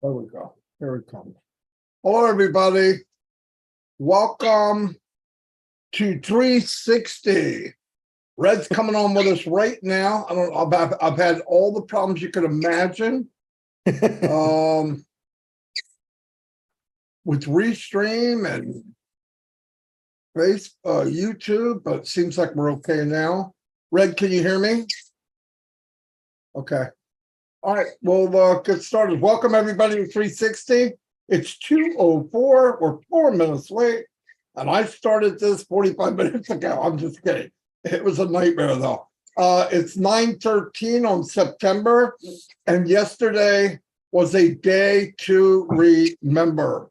There we go. Here it comes. Hello, everybody. Welcome to 360. Red's coming on with us right now. I've had all the problems you could imagine. With Restream and YouTube, but it seems like we're okay now. Red, can you hear me? Okay. All right, we'll get started. Welcome, everybody, to 360. It's 2:04. We're 4 minutes late, and I started this 45 minutes ago. I'm just kidding. It was a nightmare, though. It's 9/13 on September, and yesterday was a day to remember,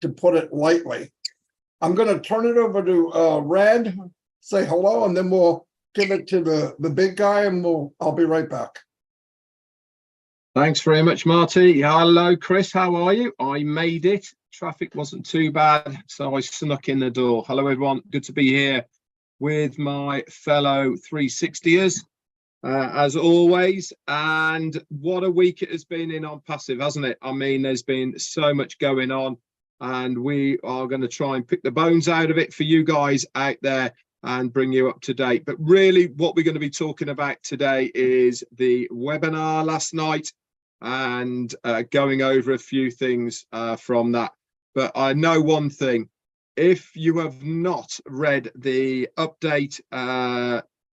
to put it lightly. I'm going to turn it over to Red, say hello, and then we'll give it to the big guy, and I'll be right back. Thanks very much, Marty. Hello, Chris. How are you? I made it. Traffic wasn't too bad, so I snuck in the door. Hello, everyone. Good to be here with my fellow 360ers, as always. And what a week it has been in On Passive, hasn't it? I mean, there's been so much going on, and we are going to try and pick the bones out of it for you guys out there and bring you up to date. But really, what we're going to be talking about today is the webinar last night, and going over a few things from that. But I know one thing: if you have not read the update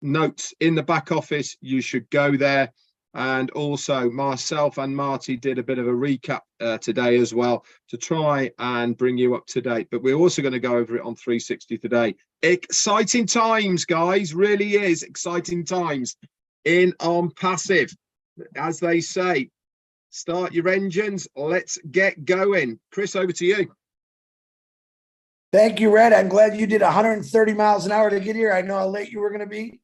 notes in the back office, you should go there. And also, myself and Marty did a bit of a recap today as well to try and bring you up to date. But we're also going to go over it on 360 today. Exciting times, guys, really is exciting times in On Passive, as they say. Start your engines. Let's get going. Chris, over to you. Thank you, Red. I'm glad you did 130 miles an hour to get here. I know how late you were going to be.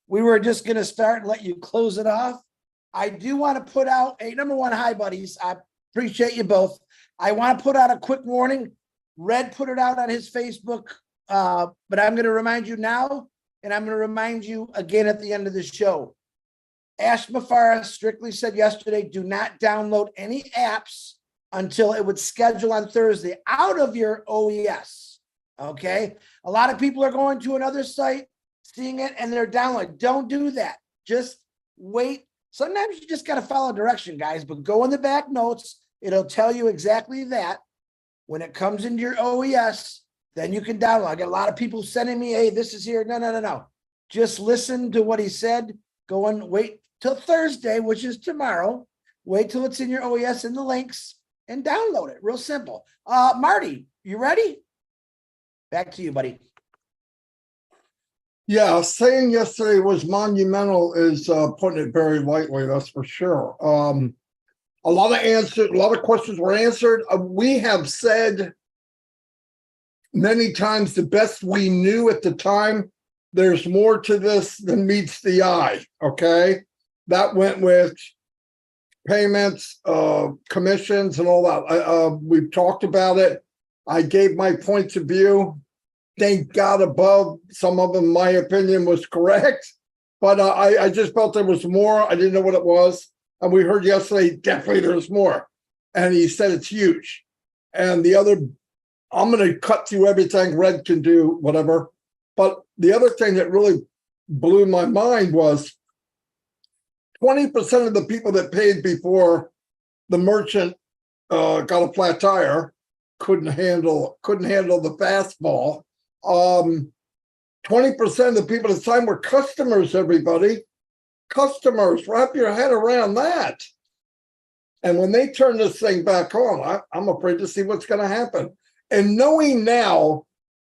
We were just going to start and let you close it off. I do want to put out a number one. Hi, buddies. I appreciate you both. I want to put out a quick warning. Red put it out on his Facebook, but I'm going to remind you now, and I'm going to remind you again at the end of the show. Ash Mafara strictly said yesterday, do not download any apps until it would schedule on Thursday out of your OES. Okay. A lot of people are going to another site, seeing it, and they're downloading. Don't do that. Just wait. Sometimes you just got to follow direction, guys, but go in the back notes. It'll tell you exactly that. When it comes into your OES, then you can download. I got a lot of people sending me, hey, this is here. No. Just listen to what he said. Go and wait till Thursday, which is tomorrow. Wait till it's in your OES and the links and download it. Real simple. Marty, you ready? Back to you, buddy. Yeah, saying yesterday was monumental is putting it very lightly, that's for sure. A lot of questions were answered. We have said many times the best we knew at the time. There's more to this than meets the eye, okay? That went with payments, commissions, and all that. We've talked about it. I gave my points of view. Thank God above. Some of them, my opinion, was correct. But I just felt there was more. I didn't know what it was. And we heard yesterday, definitely there's more. And he said it's huge. And the other, I'm going to cut through everything. Red can do whatever. But the other thing that really blew my mind was 20% of the people that paid before the merchant got a flat tire couldn't handle the fastball. 20% of the people at the time were customers, everybody. Customers, wrap your head around that. And when they turn this thing back on, I'm afraid to see what's going to happen. And knowing now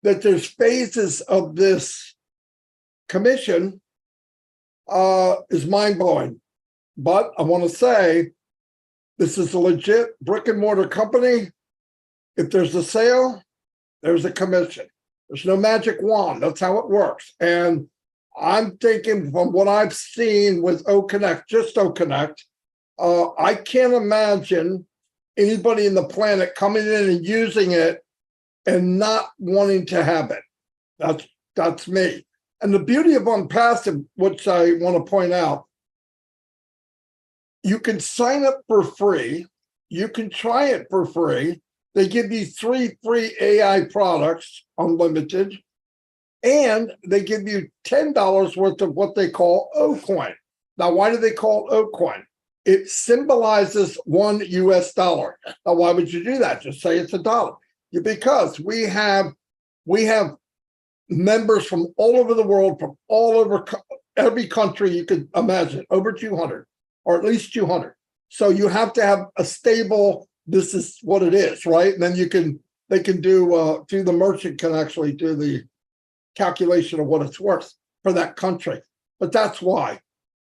that there's phases of this commission is mind-blowing. But I want to say this is a legit brick and mortar company. If there's a sale, there's a commission. There's no magic wand. That's how it works. And I'm thinking from what I've seen with OConnect, just OConnect, I can't imagine anybody in the planet coming in and using it and not wanting to have it. That's me. And the beauty of OnPassive, which I want to point out, you can sign up for free You can try it for free. They give you 3 free AI products, unlimited, and they give you $10 worth of what they call O-coin. Now, why do they call it O-coin? It symbolizes $1 US. Now, why would you do that? Just say it's $1. Because we have members from all over the world, from all over every country you could imagine, over 200, or at least 200. So you have to have a stable, this is what it is, right? And then they can do the merchant can actually do the calculation of what it's worth for that country. But that's why.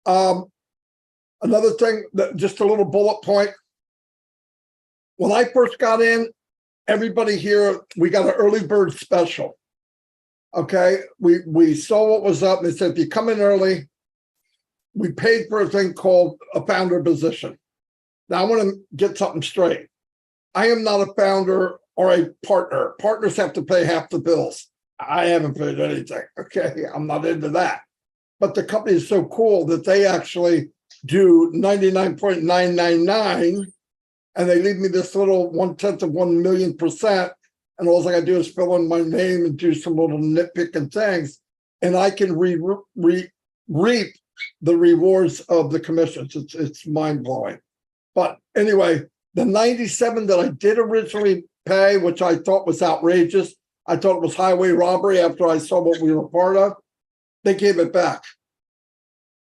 Another thing, just a little bullet point. When I first got in, everybody here, we got an early bird special. Okay, we saw what was up. They said, if you come in early, we paid for a thing called a founder position. Now, I want to get something straight. I am not a founder or a partner. Partners have to pay half the bills. I haven't paid anything. Okay, I'm not into that. But the company is so cool that they actually do 99.999, and they leave me this little 1/10 of 1 million %. And all I got to do is fill in my name and do some little nitpicking things, and I can reap the rewards of the commissions. It's mind blowing. But anyway, the 97 that I did originally pay, which I thought was outrageous, I thought it was highway robbery after I saw what we were part of, they gave it back,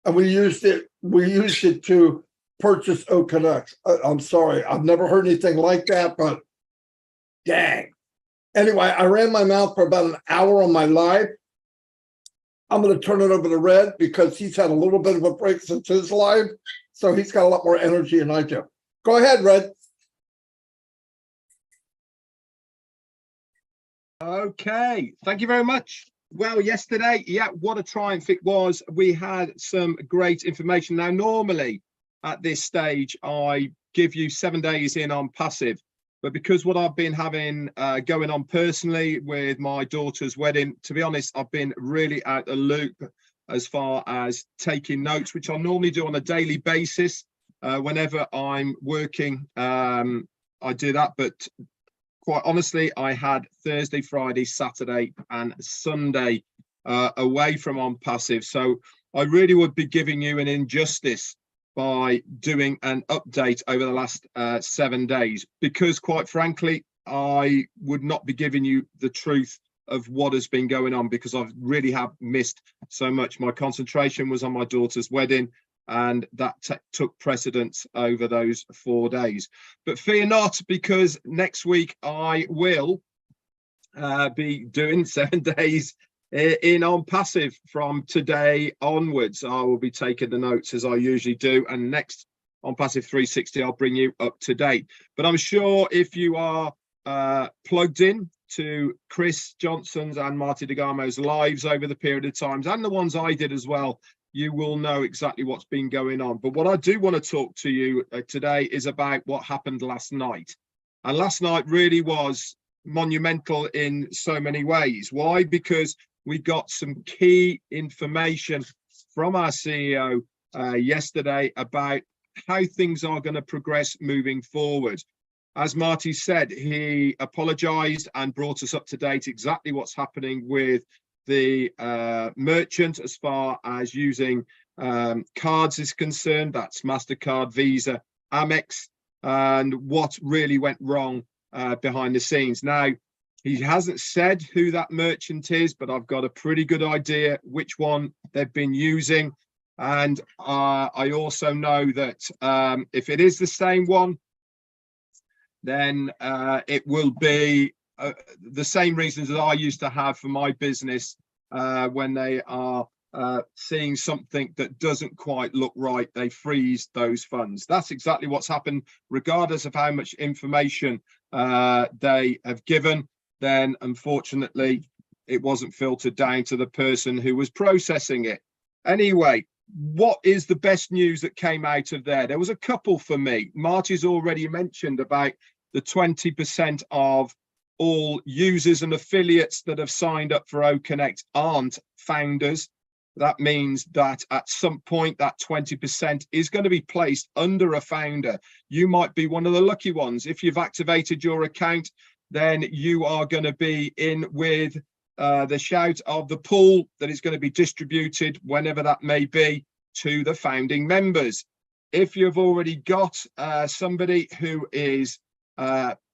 and we used it. We used it to purchase OConnect. I'm sorry, I've never heard anything like that, but dang. Anyway, I ran my mouth for about an hour on my live. I'm going to turn it over to Red because he's had a little bit of a break since his live. So he's got a lot more energy than I do. Go ahead, Red. Okay, thank you very much. Well, yesterday, yeah, what a triumph it was. We had some great information. Now, normally at this stage, I give you 7 days in on passive. But because what I've been having going on personally with my daughter's wedding, to be honest, I've been really out the loop as far as taking notes, which I normally do on a daily basis. Whenever I'm working, I do that. But quite honestly, I had Thursday, Friday, Saturday and Sunday away from on passive. So I really would be giving you an injustice by doing an update over the last 7 days, because quite frankly, I would not be giving you the truth of what has been going on, because I really have missed so much. My concentration was on my daughter's wedding, and that took precedence over those 4 days. But fear not, because next week I will be doing 7 days in on passive from today onwards. I will be taking the notes as I usually do, and next on Passive 360 I'll bring you up to date. But I'm sure if you are plugged in to Chris Johnson's and Marty DeGamo's lives over the period of times, and the ones I did as well, you will know exactly what's been going on. But what I do want to talk to you today is about what happened last night. And last night really was monumental in so many ways. Why? Because we got some key information from our CEO yesterday about how things are going to progress moving forward. As Marty said, he apologized and brought us up to date exactly what's happening with the merchant as far as using cards is concerned. That's MasterCard, Visa, Amex, and what really went wrong behind the scenes. Now, he hasn't said who that merchant is, but I've got a pretty good idea which one they've been using. And I also know that if it is the same one, then it will be the same reasons that I used to have for my business when they are seeing something that doesn't quite look right, they freeze those funds. That's exactly what's happened, regardless of how much information they have given. Then unfortunately it wasn't filtered down to the person who was processing it. Anyway, what is the best news that came out of there? There was a couple for me. Marty's already mentioned about the 20% of all users and affiliates that have signed up for OConnect aren't founders. That means that at some point that 20% is going to be placed under a founder. You might be one of the lucky ones. If you've activated your account, then you are going to be in with the shout of the pool that is going to be distributed whenever that may be to the founding members. If you've already got somebody who is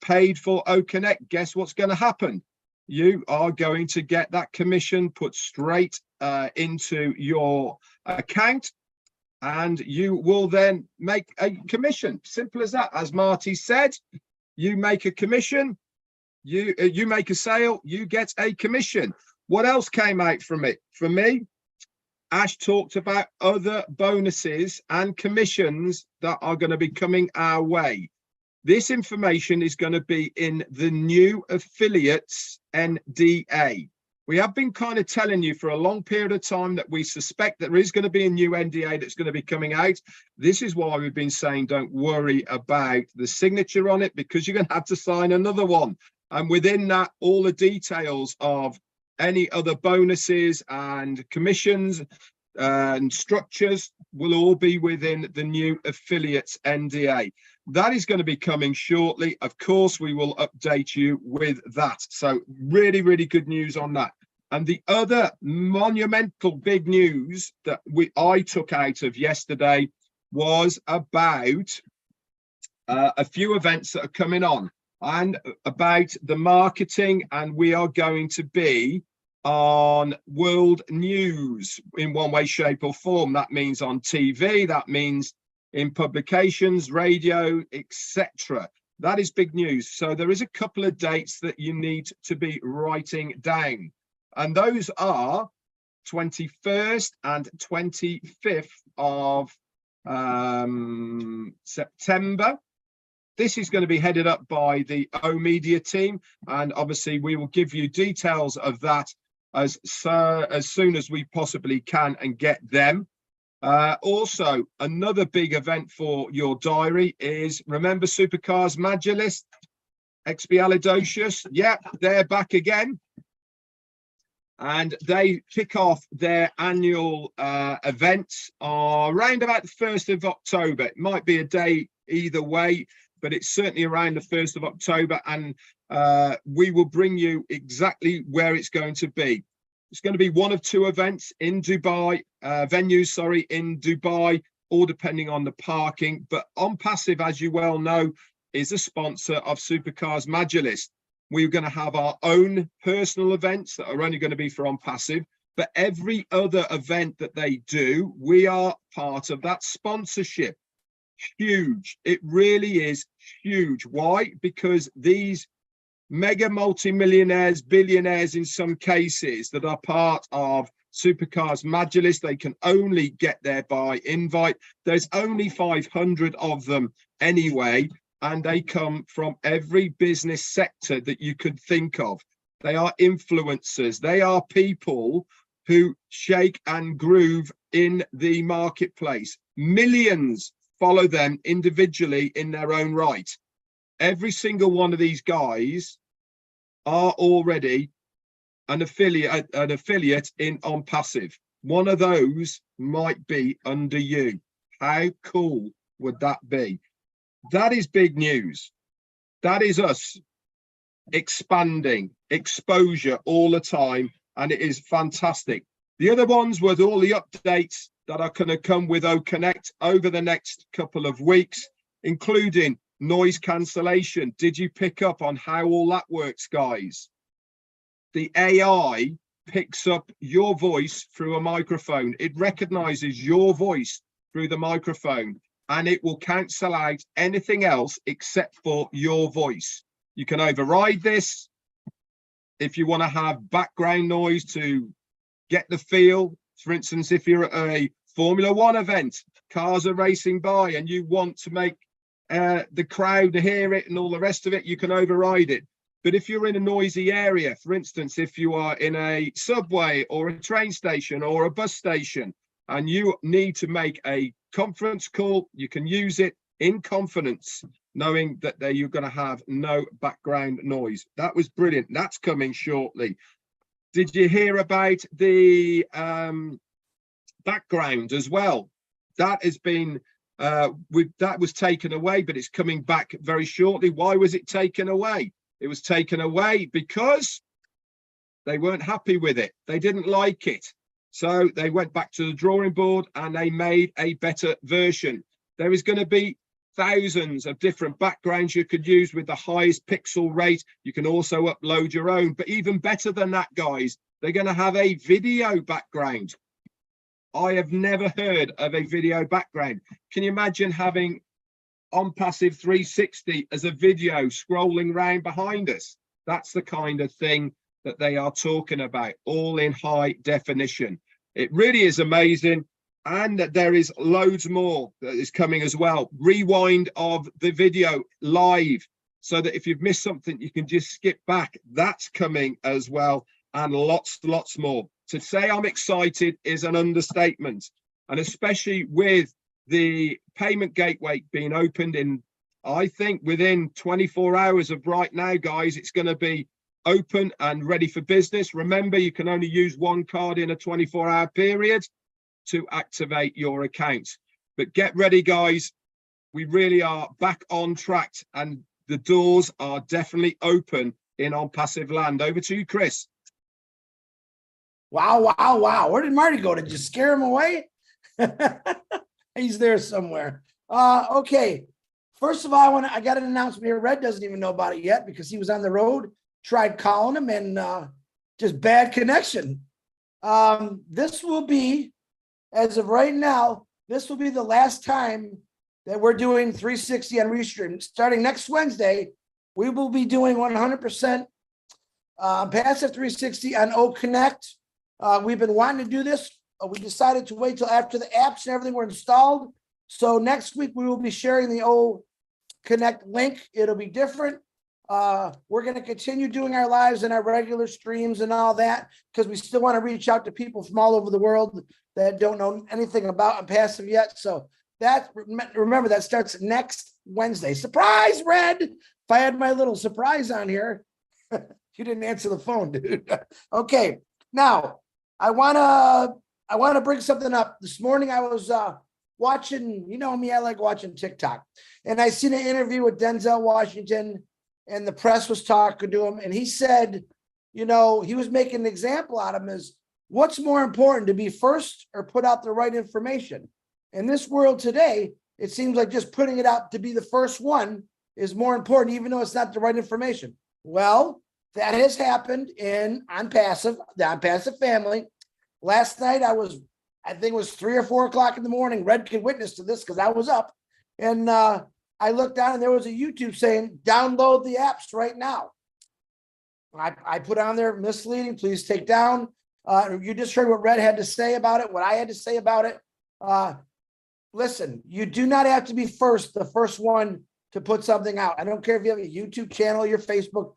paid for OConnect, guess what's going to happen? You are going to get that commission put straight into your account, and you will then make a commission. Simple as that. As Marty said, you make a commission, you make a sale, you get a commission. What else came out from it? For me, Ash talked about other bonuses and commissions that are going to be coming our way. This information is going to be in the new affiliates NDA. We have been kind of telling you for a long period of time that we suspect there is going to be a new NDA that's going to be coming out. This is why we've been saying don't worry about the signature on it, because you're going to have to sign another one. And within that, all the details of any other bonuses and commissions and structures will all be within the new affiliates NDA. That is going to be coming shortly. Of course, we will update you with that. So really, really good news on that. And the other monumental big news that I took out of yesterday was about a few events that are coming on and about the marketing. And we are going to be on world news in one way, shape or form. That means on TV, that means in publications, radio, etc. That is big news. So there is a couple of dates that you need to be writing down. And those are 21st and 25th of September. This is going to be headed up by the O Media team. And obviously we will give you details of that as soon as we possibly can and get them. Also, another big event for your diary is, remember Supercars Magilist, Expialidocious? Yeah, they're back again. And they kick off their annual events around about the 1st of October. It might be a day either way, but it's certainly around the 1st of October. And we will bring you exactly where it's going to be. It's going to be one of two events in Dubai, venues, in Dubai, all depending on the parking. But On Passive, as you well know, is a sponsor of Supercars Magilist. We're going to have our own personal events that are only going to be for On Passive. But every other event that they do, we are part of that sponsorship. Huge. It really is huge. Why? Because these mega multi-millionaires, billionaires in some cases that are part of Supercars Magilist, they can only get there by invite. There's only 500 of them anyway, and they come from every business sector that you could think of. They are influencers. They are people who shake and groove in the marketplace. Millions follow them individually in their own right. Every single one of these guys are already an affiliate in On Passive. One of those might be under you. How cool would that be? That is big news. That is us expanding exposure all the time, and it is fantastic. The other ones were all the updates that are going to come with OConnect over the next couple of weeks, including noise cancellation. Did you pick up on how all that works, guys? The AI picks up your voice through a microphone. It recognizes your voice through the microphone, and it will cancel out anything else except for your voice. You can override this if you want to have background noise to get the feel. For instance, if you're at a Formula One event, cars are racing by and you want to make the crowd hear it and all the rest of it, you can override it. But if you're in a noisy area, for instance, if you are in a subway or a train station or a bus station and you need to make a conference call, you can use it in confidence, knowing that you're going to have no background noise. That was brilliant. That's coming shortly. Did you hear about the background as well. That has been that was taken away, but it's coming back very shortly. Why was it taken away? It was taken away because they weren't happy with it. They didn't like it. So they went back to the drawing board and they made a better version. There is going to be thousands of different backgrounds you could use with the highest pixel rate. You can also upload your own, but even better than that, guys, they're going to have a video background. I have never heard of a video background. Can you imagine having OnPassive 360 as a video scrolling around behind us? That's the kind of thing that they are talking about, all in high definition. It really is amazing. And there is loads more that is coming as well. Rewind of the video live, so that if you've missed something, you can just skip back. That's coming as well, and lots more. To say I'm excited is an understatement, and especially with the payment gateway being opened in, I think, within 24 hours of right now, guys, it's going to be open and ready for business. Remember, you can only use one card in a 24-hour period to activate your account. But get ready, guys. We really are back on track, and the doors are definitely open in OnPassive land. Over to you, Chris. Wow. Where did Marty go? Did you scare him away? He's there somewhere. Okay. First of all, I got an announcement here. Red doesn't even know about it yet because he was on the road. Tried calling him and just bad connection. This will be, as of right now, this will be the last time that we're doing 360 on Restream. Starting next Wednesday, we will be doing 100% passive 360 on O Connect. We've been wanting to do this. We decided to wait till after the apps and everything were installed. So next week, we will be sharing the O Connect link. It'll be different. We're going to continue doing our lives and our regular streams and all that, because we still want to reach out to people from all over the world that don't know anything about OnPassive yet. So that, remember, that starts next Wednesday. Surprise, Red! If I had my little surprise on here, you didn't answer the phone, dude. Okay, now I want to bring something up. This morning I was watching, you know me, I like watching TikTok, and I seen an interview with Denzel Washington, and the press was talking to him, and he said, you know, he was making an example out of him as what's more important, to be first or put out the right information? In this world today, it seems like just putting it out to be the first one is more important, even though it's not the right information. Well, that has happened in OnPassive, the OnPassive family. Last night, I think it was 3 or 4 o'clock in the morning. Red can witness to this because I was up, and I looked down and there was a YouTube saying, download the apps right now. I put on there, misleading, please take down. You just heard what Red had to say about it, what I had to say about it. Listen, you do not have to be the first one to put something out. I don't care if you have a YouTube channel, your Facebook.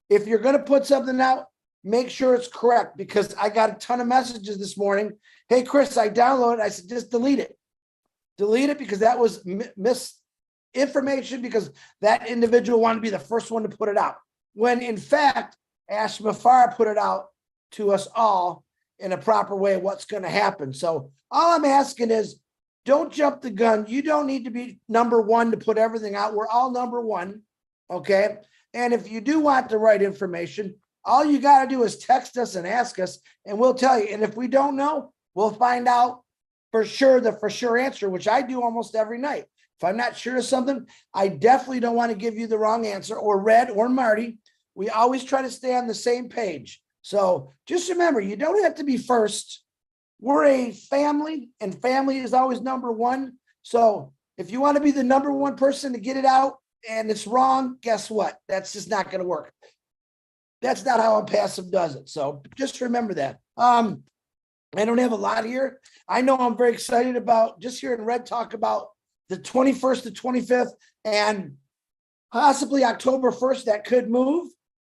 If you're going to put something out, make sure it's correct, because I got a ton of messages this morning. Hey, Chris, I downloaded it. I said, just delete it. Delete it, because that was misinformation, because that individual wanted to be the first one to put it out. When in fact, Ash Mafar put it out to us all in a proper way of what's going to happen. So all I'm asking is, don't jump the gun. You don't need to be number one to put everything out. We're all number one. Okay. And if you do want the right information, all you got to do is text us and ask us, and we'll tell you. And if we don't know, we'll find out for sure, the for sure answer, which I do almost every night. If I'm not sure of something, I definitely don't want to give you the wrong answer, or Red or Marty. We always try to stay on the same page. So just remember, you don't have to be first. We're a family, and family is always number one. So if you want to be the number one person to get it out and it's wrong, guess what? That's just not going to work. That's not how OnPassive does it. So just remember that. I don't have a lot here. I know I'm very excited about just hearing Red talk about the 21st to 25th and possibly October 1st. That could move.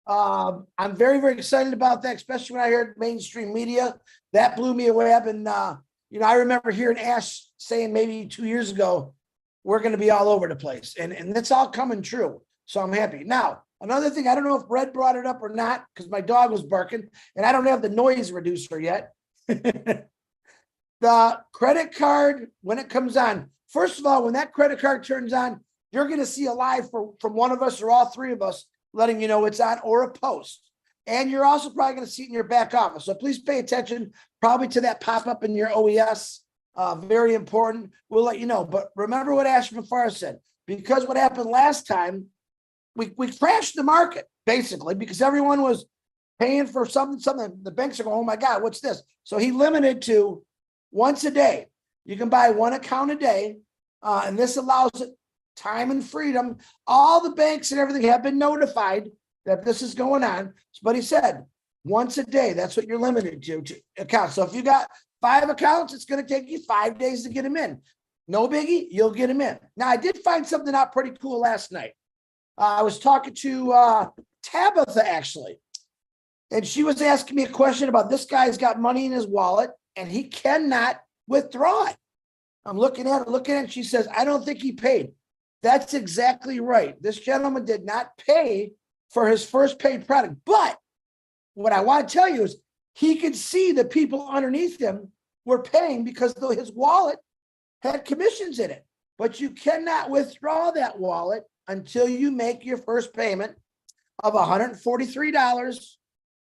I'm very, very excited about that, especially when I heard mainstream media. That blew me away. I remember hearing Ash saying maybe 2 years ago, we're going to be all over the place. And that's all coming true. So I'm happy. Now, another thing, I don't know if Red brought it up or not, because my dog was barking, and I don't have the noise reducer yet. The the credit card, when it comes on, first of all, when that credit card turns on, you're going to see a live from one of us or all three of us letting you know it's on, or a post. And you're also probably going to see it in your back office. So please pay attention probably to that pop-up in your OES. Very important. We'll let you know. But remember what Ashley McFarland said, because what happened last time, we crashed the market basically because everyone was paying for something. The banks are going, oh my God, what's this? So he limited to once a day. You can buy one account a day. And this allows it time and freedom. All the banks and everything have been notified that this is going on. But he said once a day, that's what you're limited to accounts. So if you got 5 accounts, it's going to take you 5 days to get them in. No biggie, you'll get them in. Now, I did find something out pretty cool last night. I was talking to Tabitha, actually, and she was asking me a question about this guy's got money in his wallet, and he cannot withdraw it. I'm looking at it, and she says, I don't think he paid. That's exactly right. This gentleman did not pay for his first paid product. But what I want to tell you is he could see the people underneath him were paying because his wallet had commissions in it. But you cannot withdraw that wallet until you make your first payment of $143.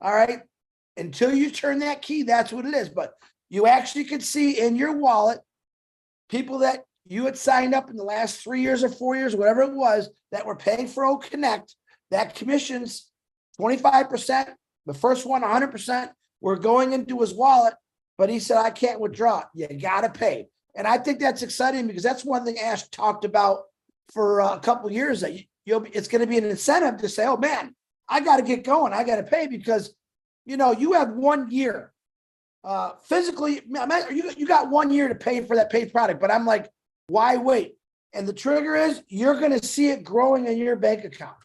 All right. Until you turn that key, that's what it is. But you actually could see in your wallet people that you had signed up in the last 3 years or 4 years, whatever it was, that were paying for O Connect. That commission's 25%. The first one, 100%, were going into his wallet. But he said, I can't withdraw it. You got to pay. And I think that's exciting because that's one thing Ash talked about for a couple of years, that it's going to be an incentive to say, oh man, I got to get going. I got to pay because, you have 1 year physically. You got 1 year to pay for that paid product. But I'm like, why wait? And the trigger is you're going to see it growing in your bank account,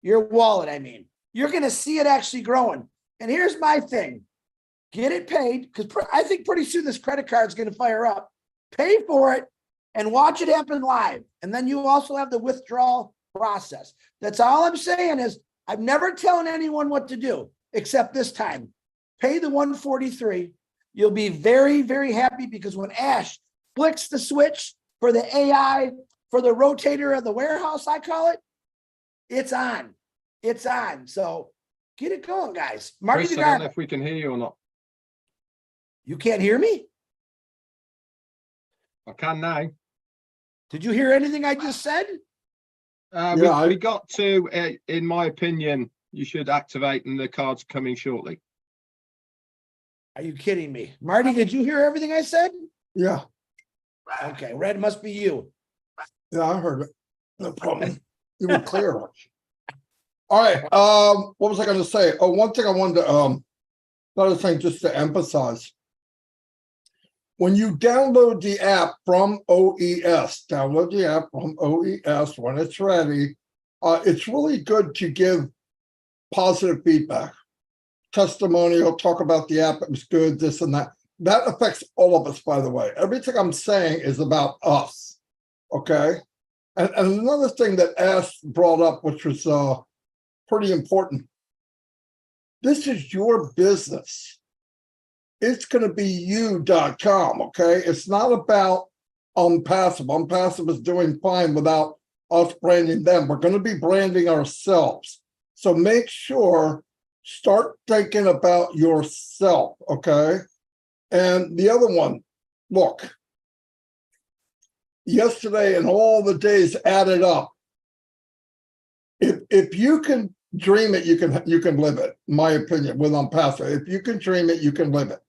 your wallet. I mean, you're going to see it actually growing. And here's my thing. Get it paid, because I think pretty soon this credit card is going to fire up. Pay for it and watch it happen live. And then you also have the withdrawal process. That's all I'm saying is I'm never telling anyone what to do, except this time. Pay the $143. You'll be very, very happy because when Ash flicks the switch for the AI, for the rotator of the warehouse, I call it, it's on. It's on. So get it going, guys. Chris, I don't know if we can hear you or not. You can't hear me? I can now. Did you hear anything I just said? We got to, in my opinion, you should activate and the card's coming shortly. Are you kidding me? Marty, did you hear everything I said? Yeah. Okay, Red must be you. Yeah, I heard it. No problem. You were clear. All right. What was I going to say? Oh, one thing I wanted to, another thing just to emphasize. When you download the app from OES, download the app from OES when it's ready. It's really good to give positive feedback. Testimonial, talk about the app, it was good, this and that. That affects all of us, by the way. Everything I'm saying is about us, okay? And another thing that Ash brought up, which was pretty important. This is your business. It's going to be you.com, okay? It's not about Unpassive. Unpassive is doing fine without us branding them. We're going to be branding ourselves. So make sure, start thinking about yourself, okay? And the other one, look, yesterday and all the days added up, if you can dream it, you can live it, in my opinion, with Unpassive. If you can dream it, you can live it.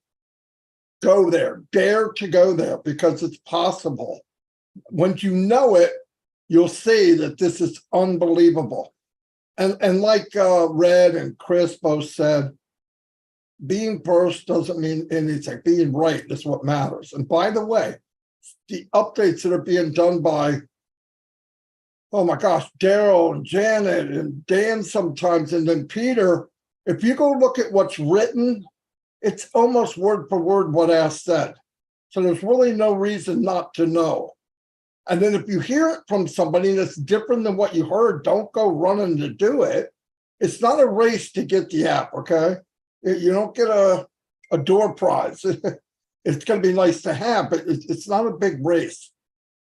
Go there, dare to go there, because it's possible. Once you know it, you'll see that this is unbelievable. And like Red and Chris both said, being first doesn't mean anything. Being right is what matters. And by the way, the updates that are being done by, oh my gosh, Daryl and Janet and Dan sometimes, and then Peter, if you go look at what's written, it's almost word for word what Ash said. So there's really no reason not to know. And then if you hear it from somebody that's different than what you heard, don't go running to do it. It's not a race to get the app, okay? You don't get a door prize. it's going to be nice to have, but it's not a big race.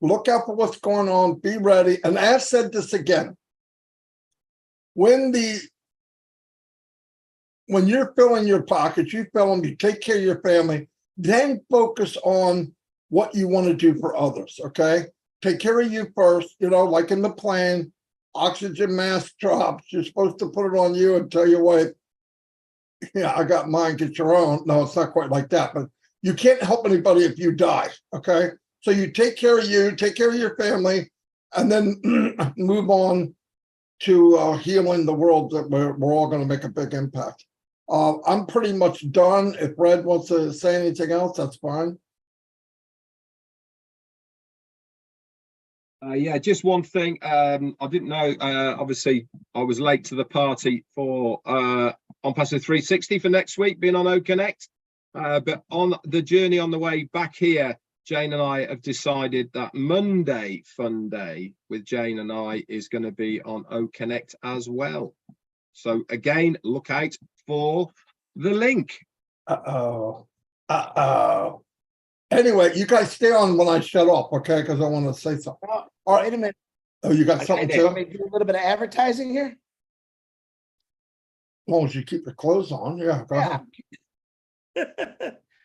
Look out for what's going on. Be ready. And I've said this again. When you're filling your pockets, you fill them, you take care of your family, then focus on what you want to do for others, okay? Take care of you first, like in the plane, oxygen mask drops, you're supposed to put it on you and tell your wife, yeah, I got mine, get your own. No, it's not quite like that, but you can't help anybody if you die, okay? So you take care of you, take care of your family, and then move on to healing the world that we're all going to make a big impact. I'm pretty much done. If Red wants to say anything else, that's fine. Yeah, just one thing. I didn't know. Obviously, I was late to the party for on Paso 360 for next week, being on O Connect. But on the journey on the way back here, Jane and I have decided that Monday Fun Day with Jane and I is going to be on O Connect as well. So again, look out for the link. Anyway, you guys stay on when I shut off, okay? Because I want to say something. Oh, wait a minute. Oh, you got something Want me too? to do a little bit of advertising here? As long as you keep your clothes on, yeah. Go ahead.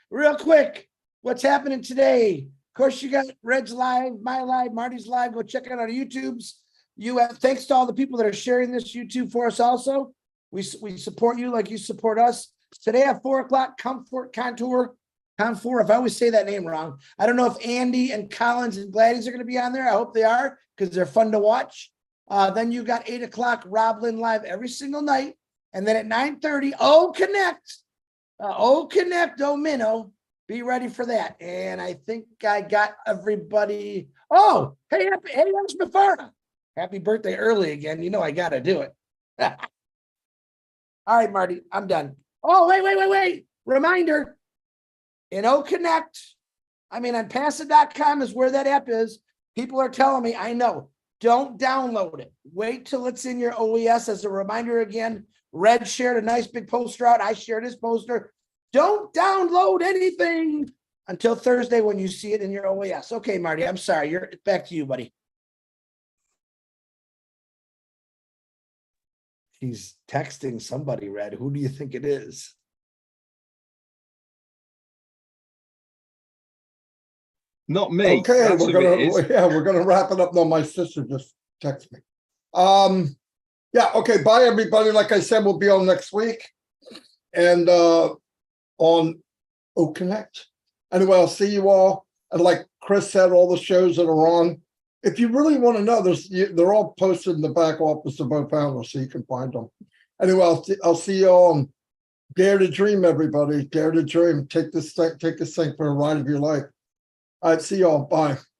Real quick, what's happening today? Of course, you got Red's live, my live, Marty's live. Go check out our YouTubes. Thanks to all the people that are sharing this YouTube for us. Also, we support you like you support us. Today at 4:00, Contour. If I always say that name wrong, I don't know if Andy and Collins and Gladys are going to be on there. I hope they are because they're fun to watch. Then you got 8:00 Roblin live every single night, and then at 9:30, O Connect, Minnow. Be ready for that. And I think I got everybody. Oh, hey, that's Mafara. Happy birthday early again. I got to do it. All right, Marty, I'm done. Oh, wait. Reminder. In O Connect, on Passa.com is where that app is. People are telling me, I know, don't download it. Wait till it's in your OES. As a reminder again, Red shared a nice big poster out. I shared his poster. Don't download anything until Thursday when you see it in your OES. Okay, Marty, I'm sorry. You're back to you, buddy. He's texting somebody, Red. Who do you think it is? Not me. Okay, That's we're gonna wrap it up. No, my sister just texted me. Yeah, okay, bye everybody. Like I said, we'll be on next week and on O Connect. Anyway, I'll see you all. And like Chris said, all the shows that are on. If you really want to know, they're all posted in the back office of both founders, so you can find them. Anyway, I'll see you all. And dare to dream, everybody. Dare to dream. Take this thing for a ride of your life. All right, see y'all. Bye.